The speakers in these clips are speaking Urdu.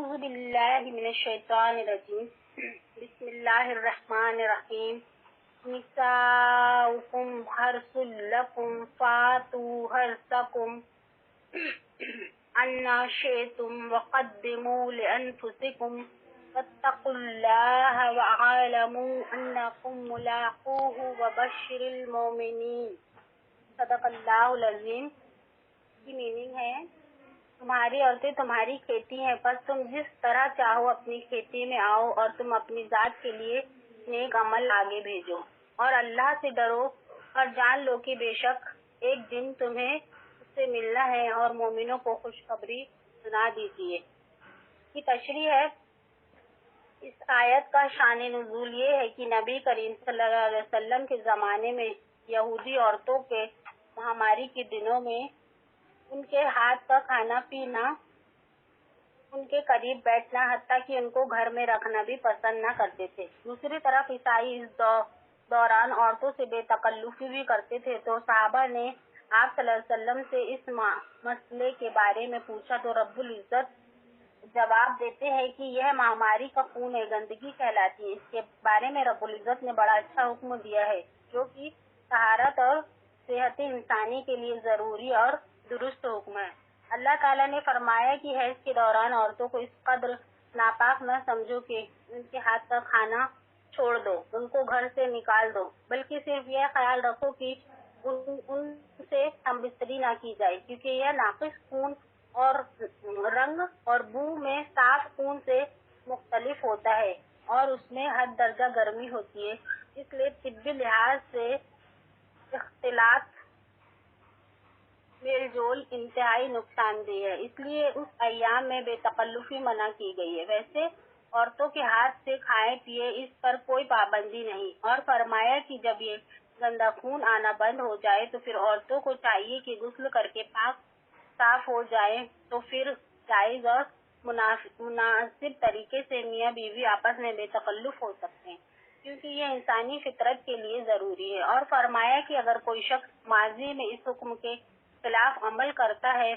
اعوذ باللہ من الشیطان الرجیم بسم اللہ الرحمن الرحیم نساؤکم حرث لکم فاتوا حرثکم انا شئتم وقدموا لانفسکم واتقوا اللہ وعلموا انکم ملاقوہ وبشر المؤمنین۔ صدق اللہ العظیم۔ کی میننگ ہے تمہاری عورتیں تمہاری کھیتی ہیں، پس تم جس طرح چاہو اپنی کھیتی میں آؤ اور تم اپنی ذات کے لیے نیک عمل آگے بھیجو اور اللہ سے ڈرو اور جان لو کہ بے شک ایک دن تمہیں اس سے ملنا ہے اور مومنوں کو خوشخبری سنا دیجیے۔ کی تشریح ہے اس آیت کا شان نزول یہ ہے کہ نبی کریم صلی اللہ علیہ وسلم کے زمانے میں یہودی عورتوں کے مہاماری کے دنوں میں ان کے ہاتھ کا کھانا پینا، ان کے قریب بیٹھنا، حتیٰ کہ ان کو گھر میں رکھنا بھی پسند نہ کرتے تھے۔ دوسری طرف عیسائی اس دوران عورتوں سے بے تکلفی بھی کرتے تھے، تو صحابہ نے آپ صلی اللہ علیہ وسلم سے اس مسئلے کے بارے میں پوچھا تو رب العزت جواب دیتے ہیں کہ یہ مہاماری کا خون ہے، گندگی کہلاتی ہے۔ اس کے بارے میں رب العزت نے بڑا اچھا حکم دیا ہے جو کہ طہارت اور صحت انسانی کے لیے ضروری اور درست حکم ہے۔ اللہ تعالیٰ نے فرمایا کہ حیض کے دوران عورتوں کو اس قدر ناپاک نہ سمجھو کہ ان کے ہاتھ کا کھانا چھوڑ دو، ان کو گھر سے نکال دو، بلکہ صرف یہ خیال رکھو کہ ان سے ہم بستری نہ کی جائے، کیونکہ یہ ناقص خون اور رنگ اور بو میں صاف خون سے مختلف ہوتا ہے اور اس میں حد درجہ گرمی ہوتی ہے، اس لیے طبی لحاظ سے اختلاط میل جول انتہائی نقصان دہ ہے، اس لیے اس ایام میں بے تکلفی منع کی گئی ہے۔ ویسے عورتوں کے ہاتھ سے کھائے پیے اس پر کوئی پابندی نہیں، اور فرمایا کہ جب یہ گندا خون آنا بند ہو جائے تو پھر عورتوں کو چاہیے کہ غسل کر کے پاک صاف ہو جائے، تو پھر جائز اور مناسب طریقے سے میاں بیوی آپس میں بے تکلف ہو سکتے ہیں، کیونکہ یہ انسانی فطرت کے لیے ضروری ہے۔ اور فرمایا کہ اگر کوئی شخص ماضی میں اس حکم کے خلاف عمل کرتا ہے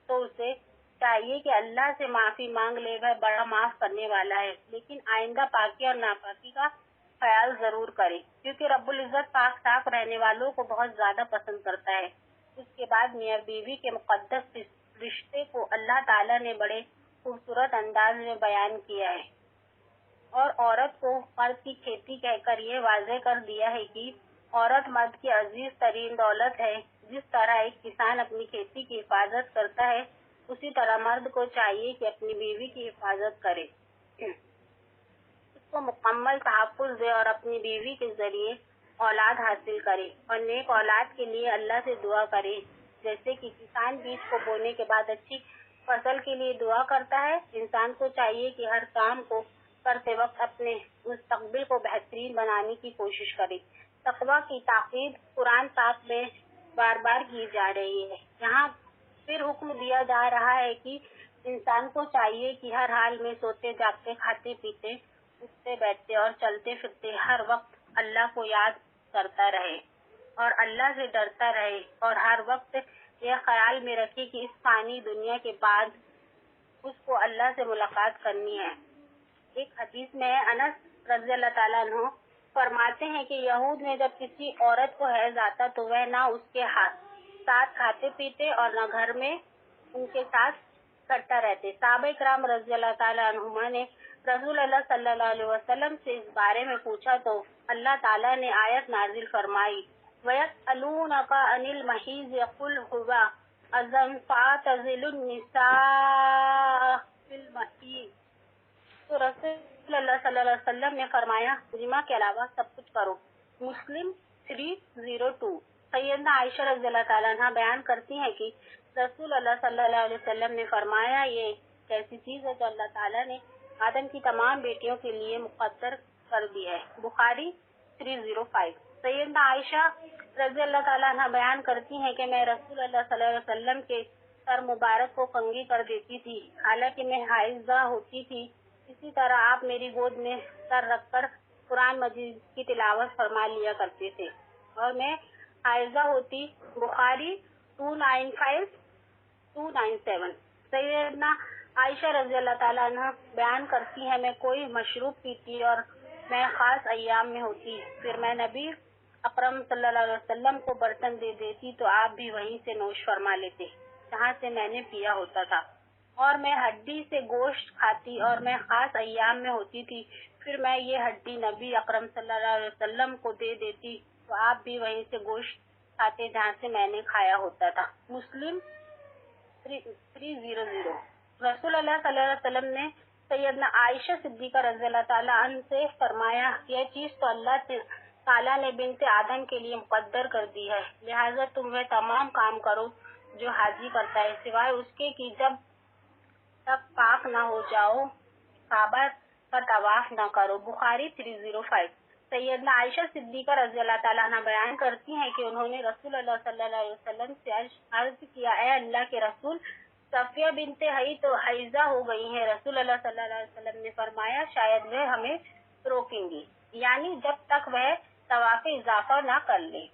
تو اسے چاہیے کہ اللہ سے معافی مانگ لے، وہ بڑا معاف کرنے والا ہے، لیکن آئندہ پاکی اور ناپاکی کا خیال ضرور کرے، کیونکہ رب العزت پاک صاف رہنے والوں کو بہت زیادہ پسند کرتا ہے۔ اس کے بعد میاں بیوی کے مقدس رشتے کو اللہ تعالیٰ نے بڑے خوبصورت انداز میں بیان کیا ہے اور عورت کو مرد کی کھیتی کہہ کر یہ واضح کر دیا ہے کہ عورت مرد کی عزیز ترین دولت ہے۔ جس طرح ایک کسان اپنی کھیتی کی حفاظت کرتا ہے، اسی طرح مرد کو چاہیے کہ اپنی بیوی کی حفاظت کرے، اس کو مکمل تحفظ دے اور اپنی بیوی کے ذریعے اولاد حاصل کرے اور نیک اولاد کے لیے اللہ سے دعا کرے، جیسے کہ کسان بیج کو بونے کے بعد اچھی فصل کے لیے دعا کرتا ہے۔ انسان کو چاہیے کہ ہر کام کو کرتے وقت اپنے مستقبل کو بہترین بنانے کی کوشش کرے۔ تقویٰ کی تاکید قرآن پاک میں بار بار کی جا رہی ہے۔ یہاں پھر حکم دیا جا رہا ہے کہ انسان کو چاہیے کہ ہر حال میں سوتے جاگتے، کھاتے پیتے، اٹھتے بیٹھتے اور چلتے پھرتے ہر وقت اللہ کو یاد کرتا رہے اور اللہ سے ڈرتا رہے، اور ہر وقت یہ خیال میں رکھے کہ اس فانی دنیا کے بعد اس کو اللہ سے ملاقات کرنی ہے۔ ایک حدیث میں انس رضی اللہ تعالیٰ عنہ فرماتے ہیں کہ یہود میں جب کسی عورت کو حیض آتا تو وہ نہ اس کے ساتھ کھاتے پیتے اور نہ گھر میں ان کے ساتھ کرتا رہتے۔ صحابہ کرام رضی اللہ تعالیٰ عنہما نے رسول اللہ صلی اللہ علیہ وسلم سے اس بارے میں پوچھا تو اللہ تعالیٰ نے آیت نازل فرمائی، وَيَسْأَلُونَكَ عَنِ الْمَحِيضِ قُلْ هُوَ أَذًى فَاعْتَزِلُوا النِّسَاءَ فِي الْمَحِيضِ۔ تو رسول اللہ صلی اللہ علیہ وسلم نے فرمایا جمعہ کے علاوہ سب کچھ کرو۔ مسلم 302۔ سیدنا عائشہ رضی اللہ تعالیٰ عنہ بیان کرتی ہیں کہ رسول اللہ صلی اللہ علیہ وسلم نے فرمایا یہ ایک ایسی چیز ہے جو اللہ تعالیٰ نے آدم کی تمام بیٹیوں کے لیے مقدر کر دی ہے۔ بخاری 305۔ سیدنا عائشہ رضی اللہ تعالیٰ عنہ بیان کرتی ہیں کہ میں رسول اللہ صلی اللہ علیہ وسلم کے سر مبارک کو کنگھی کر دیتی تھی، حالانکہ میں حائضہ ہوتی تھی۔ اسی طرح آپ میری گود میں سر رکھ کر قرآن مجید کی تلاوت فرما لیا کرتے تھے اور میں حائضہ ہوتی۔ بخاری 295 297۔ سیدنا عائشہ رضی اللہ تعالیٰ عنہ بیان کرتی ہیں میں کوئی مشروب پیتی اور میں خاص ایام میں ہوتی، پھر میں نبی اکرم صلی اللہ علیہ وسلم کو برتن دے دیتی تو آپ بھی وہیں سے نوش فرما لیتے جہاں سے میں نے پیا ہوتا تھا، اور میں ہڈی سے گوشت کھاتی اور میں خاص ایام میں ہوتی تھی، پھر میں یہ ہڈی نبی اکرم صلی اللہ علیہ وسلم کو دے دیتی تو آپ بھی وہیں سے گوشت کھاتے جہاں سے میں نے کھایا ہوتا تھا۔ مسلم 300۔ رسول اللہ صلی اللہ علیہ وسلم نے سیدنا عائشہ صدیقہ رضی اللہ تعالیٰ عنہ سے فرمایا، یہ چیز تو اللہ تعالیٰ نے بنت آدم کے لیے مقدر کر دی ہے، لہٰذا تم وہ تمام کام کرو جو حاجی کرتا ہے، سوائے اس کے کہ جب تک پاک نہ ہو جاؤ کعبہ کا طواف نہ کرو۔ بخاری 305۔ سیدنا عائشہ صدیقہ رضی اللہ تعالیٰ عنہ بیان کرتی ہیں کہ انہوں نے رسول اللہ صلی اللہ علیہ وسلم سے عرض کیا، اے اللہ کے رسول، صفیہ بنت حیی تو حیضہ ہو گئی ہیں۔ رسول اللہ صلی اللہ علیہ وسلم نے فرمایا، شاید وہ ہمیں روکیں گی، یعنی جب تک وہ طواف اضافہ نہ کر لے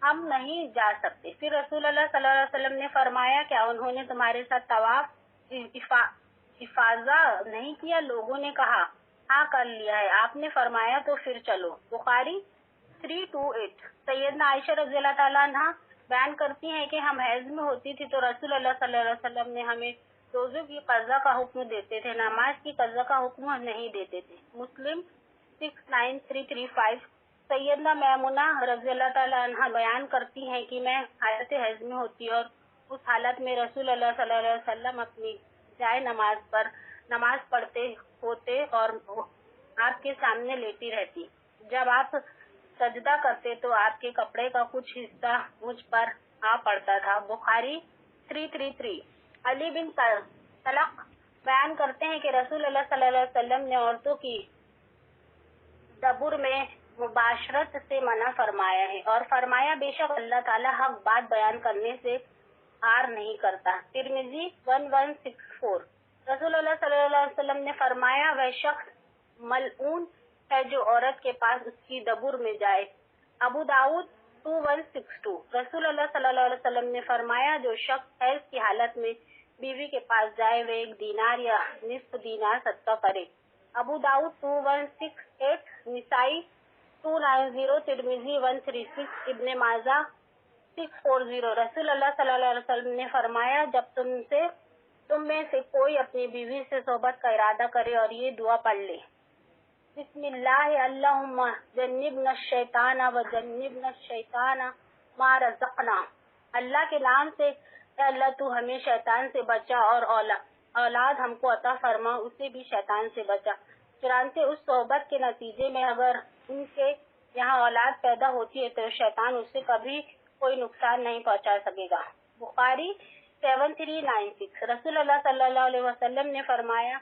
ہم نہیں جا سکتے۔ پھر رسول اللہ صلی اللہ علیہ وسلم نے فرمایا، کیا انہوں نے تمہارے ساتھ طواف افاضہ نہیں کیا؟ لوگوں نے کہا، ہاں کر لیا ہے۔ آپ نے فرمایا، تو پھر چلو۔ بخاری 328۔ سیدنا عائشہ رضی اللہ تعالیٰ عنہ بیان کرتی ہیں کہ ہم حیض میں ہوتی تھی تو رسول اللہ صلی اللہ علیہ وسلم نے ہمیں روزوں کی قضا کا حکم دیتے تھے، نماز کی قضا کا حکم نہیں دیتے تھے۔ مسلم 69335۔ سیدنا میمونہ رضی اللہ تعالیٰ عنہ بیان کرتی ہیں کہ میں حالت حیض میں ہوتی اور اس حالت میں رسول اللہ صلی اللہ علیہ وسلم اپنی جائے نماز پر نماز پڑھتے ہوتے اور آپ کے سامنے لیٹی رہتی، جب آپ سجدہ کرتے تو آپ کے کپڑے کا کچھ حصہ مجھ پر آ پڑتا تھا۔ بخاری 333۔ علی بن طلق بیان کرتے ہیں کہ رسول اللہ صلی اللہ علیہ وسلم نے عورتوں کی دبر میں مباشرت سے منع فرمایا ہے اور فرمایا، بے شک اللہ تعالیٰ حق بات بیان کرنے سے آر نہیں کرتا۔ ترمذی 1164۔ رسول اللہ صلی اللہ علیہ وسلم نے فرمایا، وہ شخص ملعون ہے جو عورت کے پاس اس کی دبر میں جائے۔ ابو داؤد 2162۔ رسول اللہ صلی اللہ علیہ وسلم نے فرمایا، جو شخص حیض کی حالت میں بیوی کے پاس جائے وہ 1 دینار یا نصف دینار صدقہ کرے۔ ابو داؤد 2168۔ نسائی 290۔ ترمذی 136۔ ابن ماجہ 640۔ رسول اللہ صلی اللہ علیہ وسلم نے فرمایا، جب تم میں سے کوئی اپنی بیوی سے صحبت کا ارادہ کرے اور یہ دعا پڑھ لے، بسم اللہ اللہم جنبنا الشیطان و جنبنا الشیطان ما رزقنا۔ اللہ کے نام سے، اے اللہ تو ہمیں شیطان سے بچا اور اولاد ہم کو عطا فرما، اسے بھی شیطان سے بچا۔ چنانچہ اس صحبت کے نتیجے میں اگر ان کے یہاں اولاد پیدا ہوتی ہے تو شیطان اسے کبھی کوئی نقصان نہیں پہنچا سکے گا۔ بخاری 7396۔ رسول اللہ صلی اللہ علیہ وسلم نے فرمایا،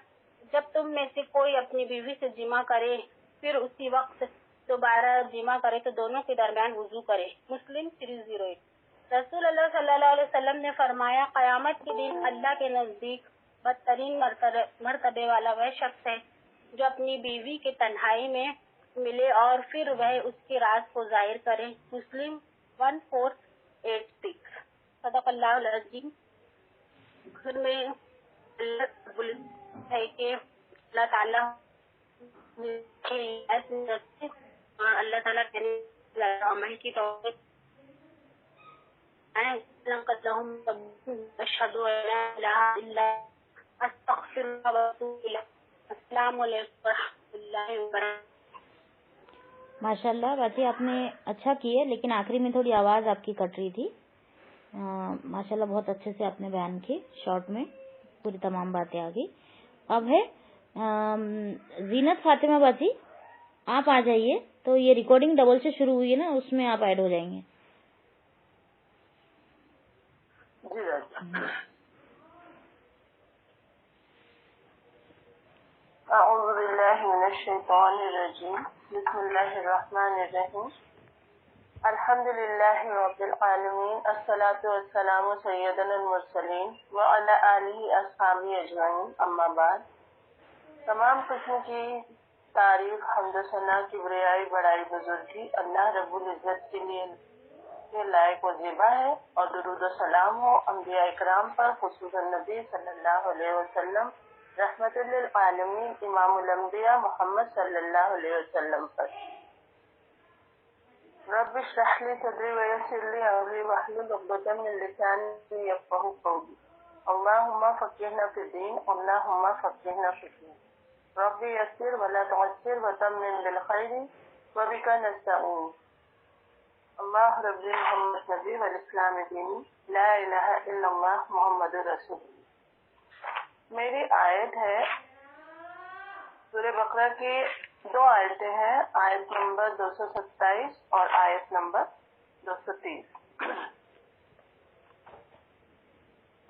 جب تم میں سے کوئی اپنی بیوی سے جمع کرے پھر اسی وقت دوبارہ جمع کرے تو دونوں کے درمیان وضو کرے۔ مسلم 308۔ رسول اللہ صلی اللہ علیہ وسلم نے فرمایا، قیامت کے دن اللہ کے نزدیک بدترین مرتبے والا وہ شخص ہے جو اپنی بیوی کے تنہائی میں ملے اور پھر وہ اس کے راز کو ظاہر کرے۔ مسلم 1486۔ صدق اللہ العظیم۔ گھر میں ہے کہ اللہ تعالیٰ اور اللہ تعالیٰ کے عمل کی توفیق اشہد ان لا الہ الا استغفرک و اتوب الیک۔ السلام علیکم و رحمۃ اللہ وبرکاتہ۔ ماشاء اللہ باجی، آپ نے اچھا کیے، لیکن آخری میں تھوڑی آواز آپ کی کٹ رہی تھی۔ ماشاء اللہ بہت اچھے سے آپ نے بیان کی، شارٹ میں پوری تمام باتیں آ گئی۔ اب ہے زینت فاطمہ باجی، آپ آ جائیے، تو یہ ریکارڈنگ ڈبل سے شروع ہوئی ہے نا، اس میں آپ ایڈ ہو جائیں گے۔ اعوذ باللہ من الشیطان الرجیم، بسم اللہ الرحمن الرحیم، الحمد للہ رب العالمین، الصلاۃ والسلام سیدنا المرسلین وعلی آلہ اصحابہ اجمعین، اما بعد۔ تمام قسم کی تعریف، حمد و ثنا، کبریائی، بڑائی، بزرگی اللہ رب العزت کے لیے کے لائق و زیبا ہے، اور درود و سلام ہو انبیاء اکرام پر، خصوصاً نبی صلی اللہ علیہ وسلم، رحمت للعالمین امام الانبیاء محمد صلی اللہ علیہ وسلم پر۔ رب اشرح لی صدری ویسر لی امری واحلل عقدۃ من لسانی یفقہوا قولی۔ اللہم فقہنا فی الدین، اللہم فقہنا فی الدین۔ رب یسر ولا تعسر وتمم بالخیر وبک نستعین۔ اللہ رب محمد نبی والاسلام دینی، لا الہ الا اللہ محمد رسول۔ میری آیت ہے سورہ بقرہ کی 2 آیتیں ہیں، آیت نمبر 227 اور آیت نمبر 230۔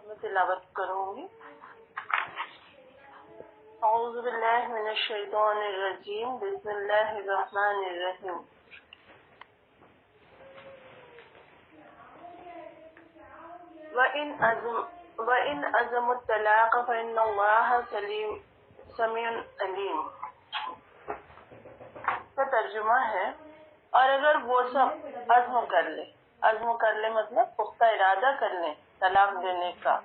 میں تلاوت کروں گی۔ اعوذ باللہ من الشیطان الرجیم، بسم اللہ الرحمن الرحیم۔ وَإِنْ عَزَمُوا الطَّلَاقَ فَإِنَّ اللَّهَ سَمِيعٌ عَلِيمٌ۔ کا ترجمہ ہے، اور اگر وہ سب عزم کر لے مطلب پختہ ارادہ کر لیں طلاق دینے کا،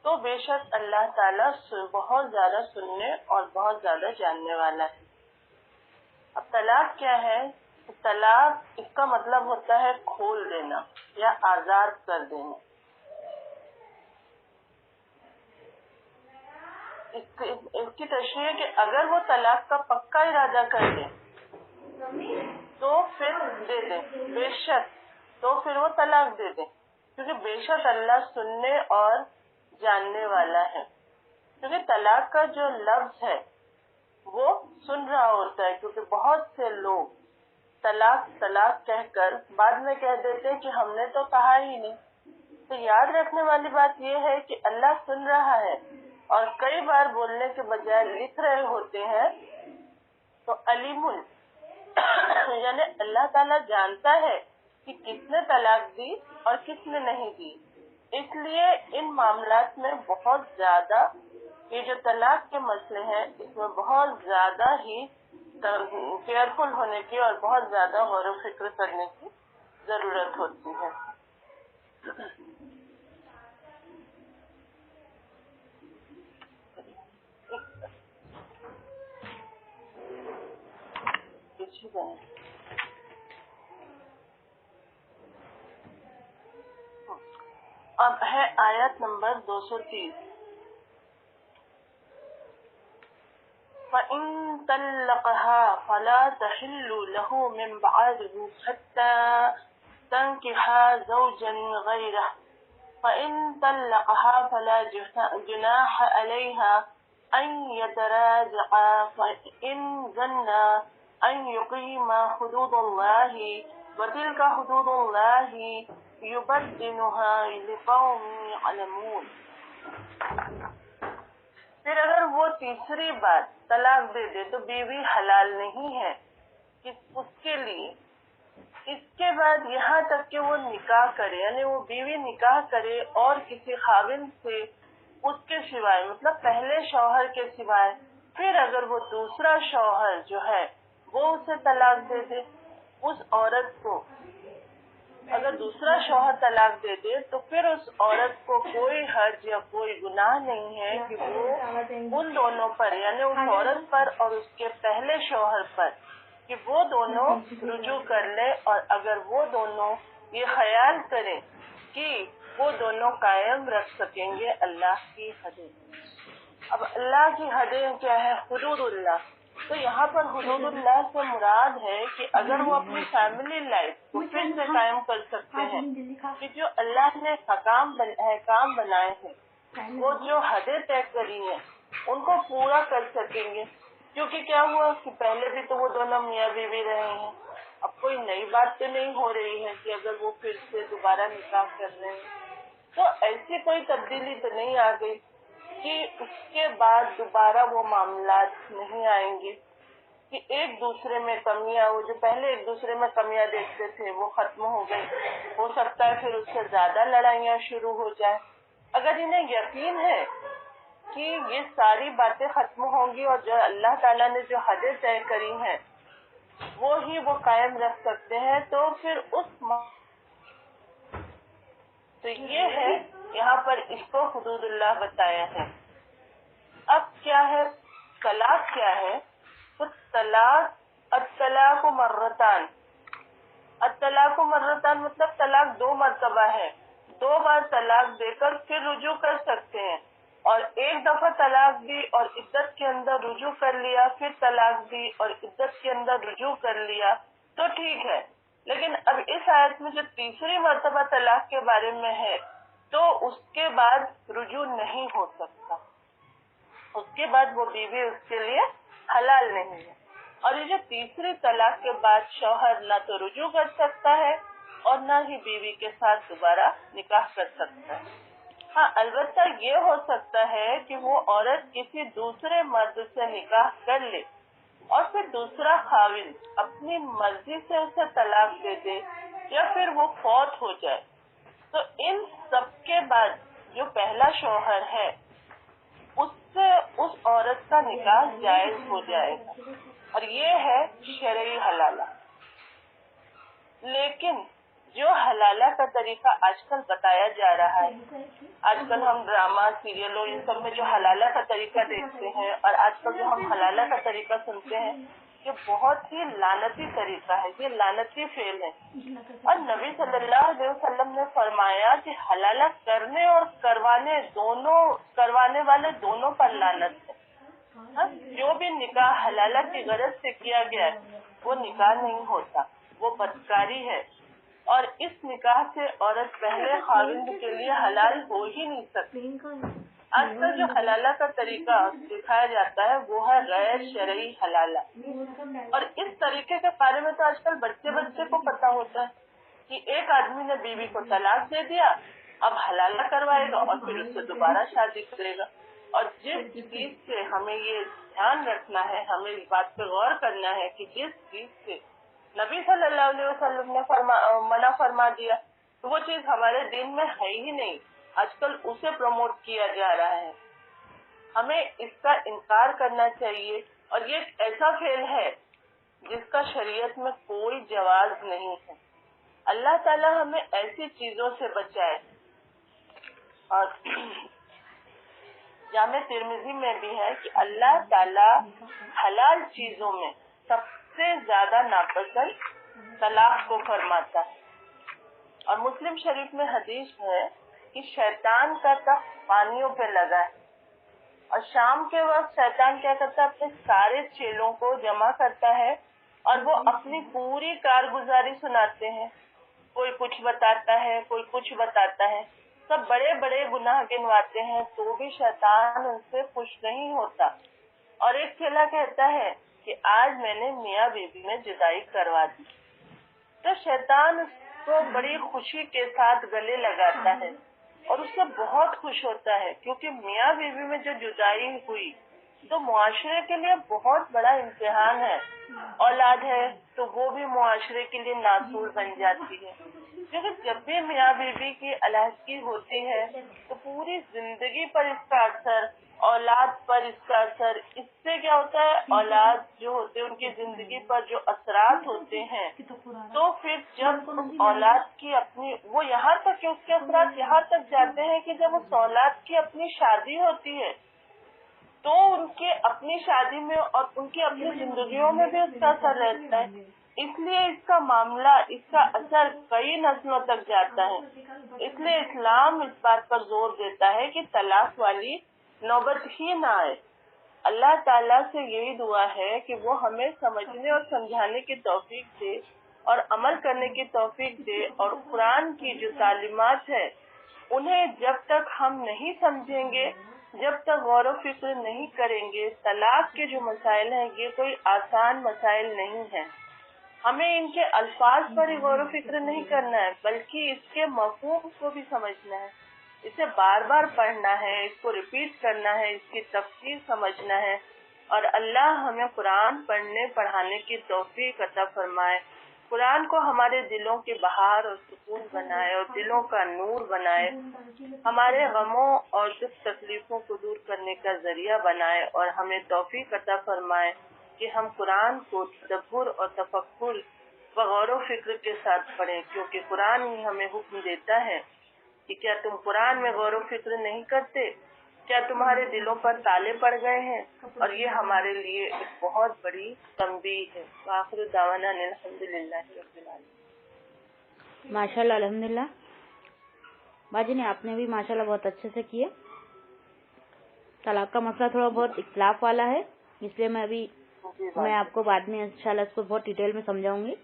تو بے شک اللہ تعالیٰ بہت زیادہ سننے اور بہت زیادہ جاننے والا ہے۔ اب طلاق کیا ہے؟ طلاق اس کا مطلب ہوتا ہے کھول دینا یا آزاد کر دینا۔ اس کی تشریح ہے کہ اگر وہ طلاق کا پکا ارادہ کر دیں تو پھر دے دیں، بے شک تو پھر وہ طلاق دے دیں، کیونکہ بے شک اللہ سننے اور جاننے والا ہے۔ کیونکہ طلاق کا جو لفظ ہے وہ سن رہا ہوتا ہے، کیونکہ بہت سے لوگ طلاق کہہ کر بعد میں کہہ دیتے کہ ہم نے تو کہا ہی نہیں۔ تو یاد رکھنے والی بات یہ ہے کہ اللہ سن رہا ہے، اور کئی بار بولنے کے بجائے لکھ رہے ہوتے ہیں۔ تو علیم یعنی اللہ تعالیٰ جانتا ہے کہ کس نے طلاق دی اور کس نے نہیں دی، اس لیے ان معاملات میں بہت زیادہ یہ جو طلاق کے مسئلے ہیں اس میں بہت زیادہ ہی کیئرفل ہونے کی اور بہت زیادہ غور و فکر کرنے کی ضرورت ہوتی ہے۔ اب ہے آیت نمبر 230۔ فَإِن طَلَّقَهَا فَلَا تَحِلُّ لَهُ مِن بَعْدِهُ حَتَّى تَنكِحَ زَوْجًا غَيْرَهُ فَإِن طَلَّقَهَا فَلَا جُنَاحَ عَلَيْهَا أَن يَتَرَاجَعَا فَإِن ظَنَّا أَن يُقِيمَا حُدُودَ اللَّهِ وَتِلْكَ حُدُودُ اللَّهِ يُبَيِّنُهَا لِقَوْمٍ يَعْلَمُونَ۔ پھر اگر وہ تیسری بار طلاق دے دے تو بیوی حلال نہیں ہے اس کے لیے، اس کے بعد یہاں تک کہ وہ نکاح کرے، یعنی وہ بیوی نکاح کرے اور کسی خاوند سے اس کے سوائے، مطلب پہلے شوہر کے سوائے، پھر اگر وہ دوسرا شوہر جو ہے وہ اسے طلاق دے دے، اس عورت کو اگر دوسرا شوہر طلاق دے دے تو پھر اس عورت کو کوئی حرج یا کوئی گناہ نہیں ہے کہ وہ ان دونوں پر، یعنی اس عورت پر اور اس کے پہلے شوہر پر، کہ وہ دونوں رجوع کر لے، اور اگر وہ دونوں یہ خیال کریں کہ وہ دونوں قائم رکھ سکیں گے اللہ کی حدیں۔ اب اللہ کی حدیں کیا ہے؟ حدود اللہ۔ تو یہاں پر حدود اللہ سے مراد ہے کہ اگر وہ اپنی فیملی لائف کو پھر سے قائم کر سکتے ہیں کہ جو اللہ نے احکام بنائے ہیں، وہ جو حدیں طے کری ہیں ان کو پورا کر سکیں گے، کیونکہ کیا ہوا کہ پہلے بھی تو وہ دونوں میاں بیوی رہے ہیں، اب کوئی نئی بات تو نہیں ہو رہی ہے کہ اگر وہ پھر سے دوبارہ نکاح کر رہے ہیں تو ایسی کوئی تبدیلی تو نہیں آ گئی کہ اس کے بعد دوبارہ وہ معاملات نہیں آئیں گے کہ ایک دوسرے میں کمیاں، وہ جو پہلے ایک دوسرے میں کمیاں دیکھتے تھے وہ ختم ہو گئی، ہو سکتا ہے پھر اس سے زیادہ لڑائیاں شروع ہو جائیں۔ اگر انہیں یقین ہے کہ یہ ساری باتیں ختم ہوں گی اور جو اللہ تعالیٰ نے جو حدیں طے کری ہیں وہ قائم رکھ سکتے ہیں. تو پھر تو یہ ہے یہاں پر اس کو حدود اللہ بتایا ہے. اب کیا ہے طلاق کیا ہے؟ تو الطلاق مرتان. الطلاق مرتان مطلب طلاق 2 مرتبہ ہے. 2 بار طلاق دے کر پھر رجوع کر سکتے ہیں. اور ایک دفعہ طلاق دی اور عدت کے اندر رجوع کر لیا، پھر طلاق دی اور عدت کے اندر رجوع کر لیا تو ٹھیک ہے. لیکن اب اس آیت میں جو تیسری مرتبہ طلاق کے بارے میں ہے تو اس کے بعد رجوع نہیں ہو سکتا. اس کے بعد وہ بیوی اس کے لیے حلال نہیں ہے. اور یہ جو تیسری طلاق کے بعد شوہر نہ تو رجوع کر سکتا ہے اور نہ ہی بیوی کے ساتھ دوبارہ نکاح کر سکتا ہے. ہاں البتہ یہ ہو سکتا ہے کہ وہ عورت کسی دوسرے مرد سے نکاح کر لے اور پھر دوسرا خاوند اپنی مرضی سے اسے طلاق دے دے یا پھر وہ فوت ہو جائے. تو ان سب کے بعد جو پہلا شوہر ہے اس سے اس عورت کا نکاح جائز ہو جائے گا اور یہ ہے شرعی حلالہ. لیکن جو حلالہ کا طریقہ آج کل بتایا جا رہا ہے، آج کل ہم ڈرامہ سیریلوں ان سب میں جو حلالہ کا طریقہ دیکھتے ہیں اور آج کل جو ہم حلالہ کا طریقہ سنتے ہیں، یہ بہت ہی لعنتی طریقہ ہے، یہ لعنتی فعل ہے. اور نبی صلی اللہ علیہ وسلم نے فرمایا کہ حلالہ کرنے اور کروانے والے دونوں پر لعنت ہے. جو بھی نکاح حلالہ کی غرض سے کیا گیا ہے وہ نکاح نہیں ہوتا، وہ بدکاری ہے. اور اس نکاح سے عورت پہلے خاوند کے لیے حلال ہو ہی نہیں سکتی. آج کل جو حلالہ کا طریقہ دکھایا جاتا ہے وہ ہے غیر شرعی حلالہ. اور اس طریقے کے بارے میں تو آج کل بچے کو پتا ہوتا ہے کہ ایک آدمی نے بیوی کو طلاق دے دیا، اب حلالہ کروائے گا اور پھر اس سے دوبارہ شادی کرے گا. اور جس چیز سے ہمیں یہ دھیان رکھنا ہے، ہمیں اس بات پہ غور کرنا ہے کہ جس چیز سے نبی صلی اللہ علیہ وسلم نے منع فرما دیا تو وہ چیز ہمارے دین میں ہے ہی نہیں. آج کل اسے پروموٹ کیا جا رہا ہے. ہمیں اس کا انکار کرنا چاہیے. اور یہ ایک ایسا فعل ہے جس کا شریعت میں کوئی جواز نہیں ہے. اللہ تعالی ہمیں ایسی چیزوں سے بچائے. اور جامع ترمذی میں بھی ہے کہ اللہ تعالی حلال چیزوں میں سب سے زیادہ ناپسند طلاق کو فرماتا ہے. اور مسلم شریف میں حدیث ہے کہ شیطان کا تخت پانیوں پہ لگا ہے اور شام کے وقت شیطان کیا کرتا ہے، اپنے سارے چیلوں کو جمع کرتا ہے اور وہ اپنی پوری کارگزاری سناتے ہیں. کوئی کچھ بتاتا ہے، کوئی کچھ بتاتا ہے، سب بڑے بڑے گناہ گنواتے ہیں تو بھی شیطان ان سے خوش نہیں ہوتا. اور ایک چیلا کہتا ہے کہ آج میں نے میاں بیوی میں جدائی کروا دی تو شیطان اس کو بڑی خوشی کے ساتھ گلے لگاتا ہے اور اس سے بہت خوش ہوتا ہے، کیونکہ میاں بیوی میں جو جدائی ہوئی تو معاشرے کے لیے بہت بڑا امتحان ہے. اولاد ہے تو وہ بھی معاشرے کے لیے ناسور بن جاتی ہے، کیونکہ جب بھی میاں بیوی کی علیحدگی ہوتی ہے تو پوری زندگی پر اس کا اثر، اولاد پر اس کا اثر. اس سے کیا ہوتا ہے، اولاد جو ہوتے ہیں ان کی زندگی پر جو اثرات ہوتے ہیں تو پھر جب اس اولاد کی اپنی وہ یہاں تک کہ اس کے اثرات یہاں تک جاتے ہیں کہ جب اس اولاد کی اپنی شادی ہوتی ہے تو ان کی اپنی شادی میں اور ان کی اپنی زندگیوں میں بھی اس کا اثر رہتا ہے. اس لیے اس کا معاملہ، اس کا اثر کئی نسلوں تک جاتا ہے. اس لیے اسلام اس بات پر زور دیتا ہے کہ طلاق والی نوبت ہی نہ آئے. اللہ تعالیٰ سے یہی دعا ہے کہ وہ ہمیں سمجھنے اور سمجھانے کی توفیق دے اور عمل کرنے کی توفیق دے. اور قرآن کی جو تعلیمات ہے انہیں جب تک ہم نہیں سمجھیں گے، جب تک غور و فکر نہیں کریں گے، طلاق کے جو مسائل ہیں یہ کوئی آسان مسائل نہیں ہیں. ہمیں ان کے الفاظ پر ہی غور و فکر نہیں کرنا ہے بلکہ اس کے مفہوم کو بھی سمجھنا ہے. اسے بار بار پڑھنا ہے، اس کو ریپیٹ کرنا ہے، اس کی تفسیر سمجھنا ہے. اور اللہ ہمیں قرآن پڑھنے پڑھانے کی توفیق عطا فرمائے. قرآن کو ہمارے دلوں کے بہار اور سکون بنائے اور دلوں کا نور بنائے. ہمارے غموں اور دکھ تکلیفوں کو دور کرنے کا ذریعہ بنائے اور ہمیں توفیق عطا فرمائے. کہ ہم قرآن کو تدبر اور تفکر و غور و فکر کے ساتھ پڑھیں، کیونکہ قرآن ہی ہمیں حکم دیتا ہے کہ کیا تم قرآن میں غور و فکر نہیں کرتے؟ کیا تمہارے دلوں پر تالے پڑ گئے ہیں؟ اور یہ ہمارے لیے ایک بہت بڑی تنبیہ ہے۔ وآخر دعوانا ان الحمدللہ رب العالمین۔ ماشاء اللہ، الحمدللہ باجی نے آپ نے بھی ماشاءاللہ بہت اچھے سے کیے۔ طلاق کا مسئلہ تھوڑا بہت اختلاف والا ہے، اس لیے میں آپ کو بعد میں انشاءاللہ اس کو بہت ڈیٹیل میں سمجھاؤں گی،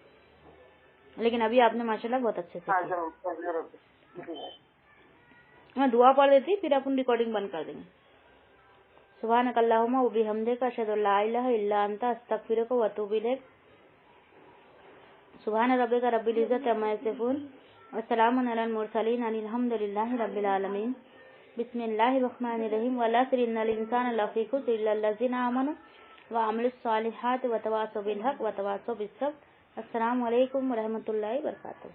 لیکن ابھی آپ نے ماشاءاللہ بہت اچھے سے کیا۔ میں دعا پڑھ دیتی پھر اپن ریکارڈنگ بند کر دیں گے۔ سبحانک اللہم و بحمدک اشہد ان لا الہ الا انت استغفرک و اتوب الیک۔ سبحان ربک رب العزت عما یصفون وسلام علی المرسلین الحمد للہ رب العالمین۔ بسم اللہ الرحمن الرحیم والعصر ان الانسان لفی خسر الا الذین آمنوا وعملوا الصالحات وتواصوا بالحق وتواصوا بالصبر۔ السلام علیکم ورحمۃ اللہ وبرکاتہ۔